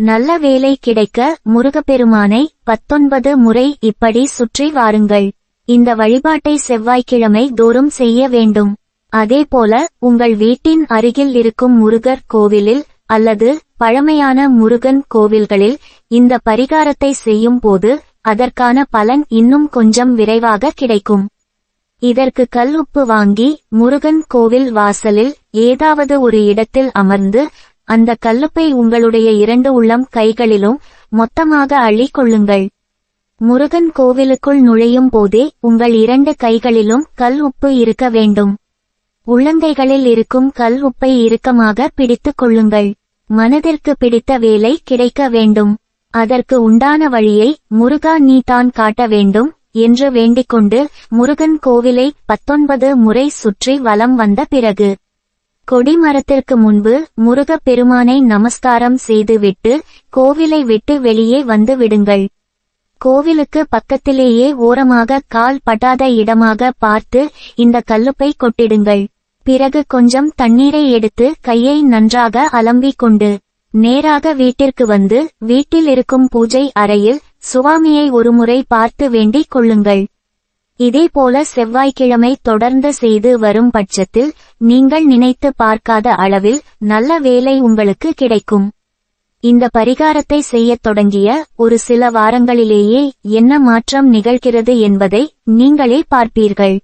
நல்ல வேலை கிடைக்க முருகப்பெருமானை 19 முறை இப்படி சுற்றி வாருங்கள். இந்த வழிபாட்டை செவ்வாய்க்கிழமை தோறும் செய்ய வேண்டும். அதேபோல உங்கள் வீட்டின் அருகில் இருக்கும் முருகர் கோவிலில் அல்லது பழமையான முருகன் கோவில்களில் இந்த பரிகாரத்தை செய்யும் போது அதற்கான பலன் இன்னும் கொஞ்சம் விரைவாக கிடைக்கும். இதற்கு கல் உப்பு வாங்கி முருகன் கோவில் வாசலில் ஏதாவது ஒரு இடத்தில் அமர்ந்து அந்த கல்லுப்பை உங்களுடைய 2 உள்ளம் கைகளிலும் மொத்தமாக அள்ளி கொள்ளுங்கள். முருகன் கோவிலுக்குள் நுழையும் போதே உங்கள் 2 கைகளிலும் கல் உப்பு இருக்க வேண்டும். உள்ளங்கைகளில் இருக்கும் கல் உப்பை இறுக்கமாக பிடித்துக் கொள்ளுங்கள். மனதிற்கு பிடித்த வேலை கிடைக்க வேண்டும். அதற்கு உண்டான வழியை முருகா நீ தான் காட்ட வேண்டும் என்று வேண்டிக்கொண்டு முருகன் கோவிலை 19 முறை சுற்றி வலம் வந்த பிறகு கொடிமரத்திற்கு முன்பு முருகப் பெருமானை நமஸ்காரம் செய்துவிட்டு கோவிலை விட்டு வெளியே வந்து விடுங்கள். கோவிலுக்கு பக்கத்திலேயே ஓரமாக கால் படாத இடமாக பார்த்து இந்த கல்லுப்பை கொட்டிடுங்கள். பிறகு கொஞ்சம் தண்ணீரை எடுத்து கையை நன்றாக அலம்பிக் கொண்டு நேராக வீட்டிற்கு வந்து வீட்டில் இருக்கும் பூஜை அறையில் சுவாமியை ஒருமுறை பார்த்து வேண்டிக் கொள்ளுங்கள். இதேபோல செவ்வாய்க்கிழமை தொடர்ந்து செய்து வரும் பட்சத்தில் நீங்கள் நினைத்து பார்க்காத அளவில் நல்ல வேலை உங்களுக்கு கிடைக்கும். இந்த பரிகாரத்தை செய்யத் தொடங்கிய ஒரு சில வாரங்களிலேயே என்ன மாற்றம் நிகழ்கிறது என்பதை நீங்களே பார்ப்பீர்கள்.